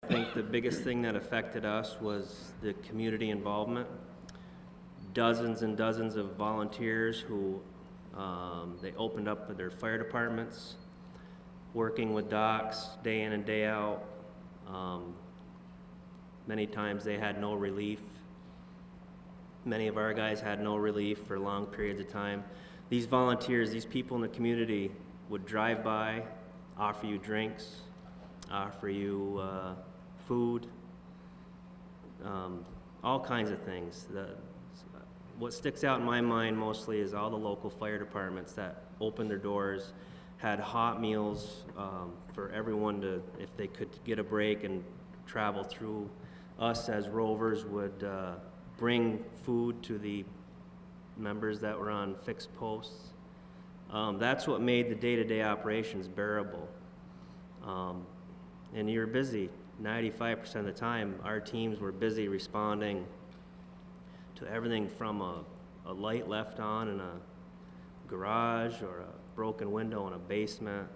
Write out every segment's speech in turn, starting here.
think the biggest thing that affected us was the community involvement. Dozens and dozens of volunteers who they opened up their fire departments, working with docs day in and day out. Many times they had no relief. Many of our guys had no relief for long periods of time. These volunteers, these people in the community would drive by, offer you drinks, offer you food, all kinds of things. What sticks out in my mind mostly is all the local fire departments that opened their doors, had hot meals for everyone to, if they could get a break and travel through. Us as rovers would bring food to the members that were on fixed posts. That's what made the day-to-day operations bearable. And you're busy. 95% of the time, our teams were busy responding to everything from a light left on in a garage or a broken window in a basement,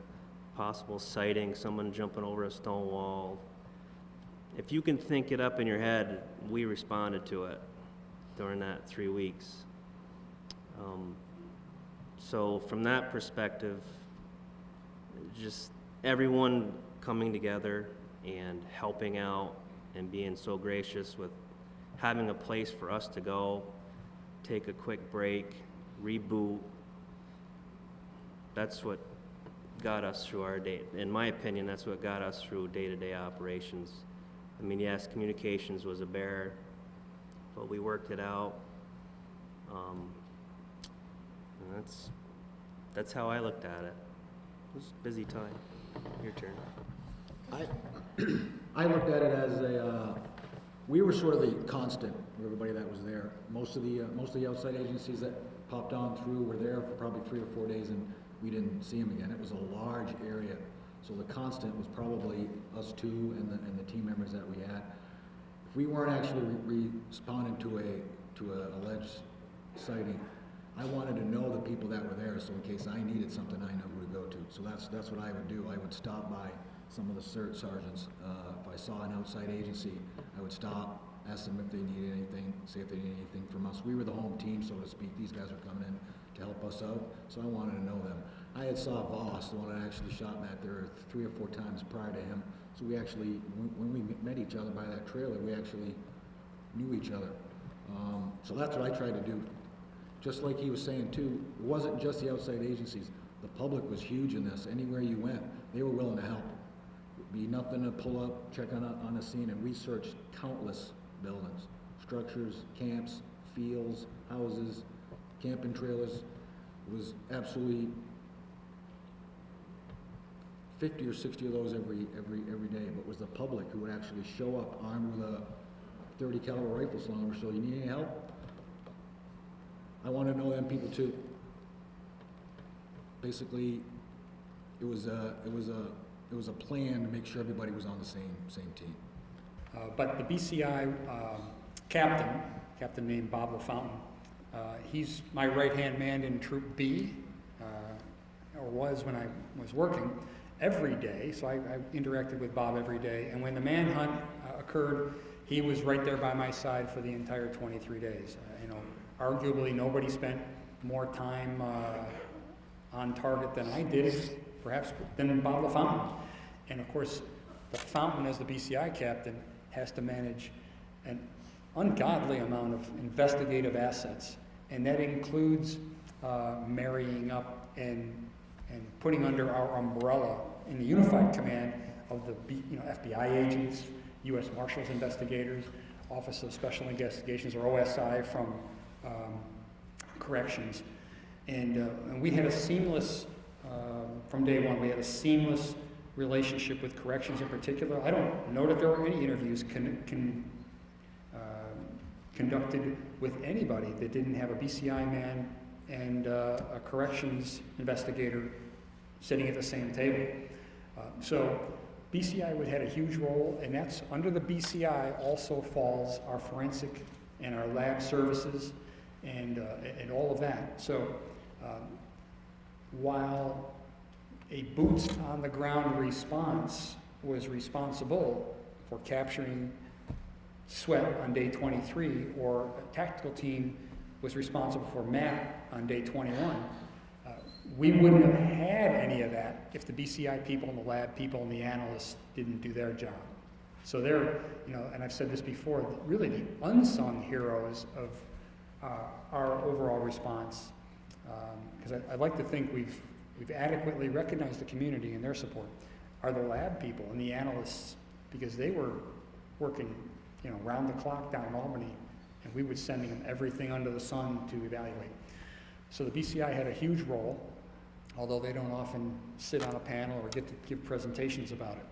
possible sighting, someone jumping over a stone wall. If you can think it up in your head, we responded to it during that 3 weeks. So from that perspective, just everyone coming together and helping out and being so gracious with having a place for us to go, take a quick break, reboot. That's what got us through our day. In my opinion, that's what got us through day-to-day operations. I mean, yes, communications was a bear, but we worked it out. And that's how I looked at it. It was a busy time. Your turn. I looked at it as we were sort of the constant for everybody that was there. Most of the outside agencies that popped on through were there for probably 3 or 4 days, and we didn't see them again. It was a large area, so the constant was probably us two and the team members that we had. If we weren't actually responding to a alleged sighting, I wanted to know the people that were there, so in case I needed something, I know who to go to. So that's what I would do. I would stop by some of the sergeants. If I saw an outside agency, I would stop, ask them if they needed anything, see if they needed anything from us. We were the home team, so to speak. These guys were coming in to help us out, so I wanted to know them. I had saw Voss, the one I actually shot Matt there 3 or 4 times prior to him. So we actually, when we met each other by that trailer, we actually knew each other. So that's what I tried to do. Just like he was saying too, it wasn't just the outside agencies. The public was huge in this. Anywhere you went, they were willing to help. It'd be nothing to pull up, check on a scene, and we searched countless buildings, structures, camps, fields, houses, camping trailers. It was absolutely 50 or 60 of those every day, but it was the public who would actually show up armed with a 30 caliber rifle slammer. So you need any help? I want to know them people too. Basically, it was a plan to make sure everybody was on the same team. But the BCI captain named Bob LaFountain, he's my right-hand man in Troop B, or was when I was working, every day. So I interacted with Bob every day. And when the manhunt occurred, he was right there by my side for the entire 23 days. Arguably, nobody spent more time on target than I did, perhaps than Bob LaFountain. And of course, LaFountain, as the BCI captain, has to manage an ungodly amount of investigative assets, and that includes marrying up and putting under our umbrella in the unified command of the FBI agents, U.S. Marshals investigators, Office of Special Investigations, or OSI from corrections, and we had a seamless, from day one, we had a seamless relationship with corrections in particular. I don't know that there were any interviews conducted with anybody that didn't have a BCI man and a corrections investigator sitting at the same table. So BCI would had a huge role, and that's under the BCI also falls our forensic and our lab services and all of that. So while a boots on the ground response was responsible for capturing sweat on day 23, or a tactical team was responsible for MAP on day 21, we wouldn't have had any of that if the BCI people and the lab people and the analysts didn't do their job. So they're, you know, and I've said this before, really the unsung heroes of our overall response, because I'd like to think we've adequately recognized the community and their support, are the lab people and the analysts, because they were working, you know, round the clock down in Albany, and we were sending them everything under the sun to evaluate. So the BCI had a huge role, although they don't often sit on a panel or get to give presentations about it.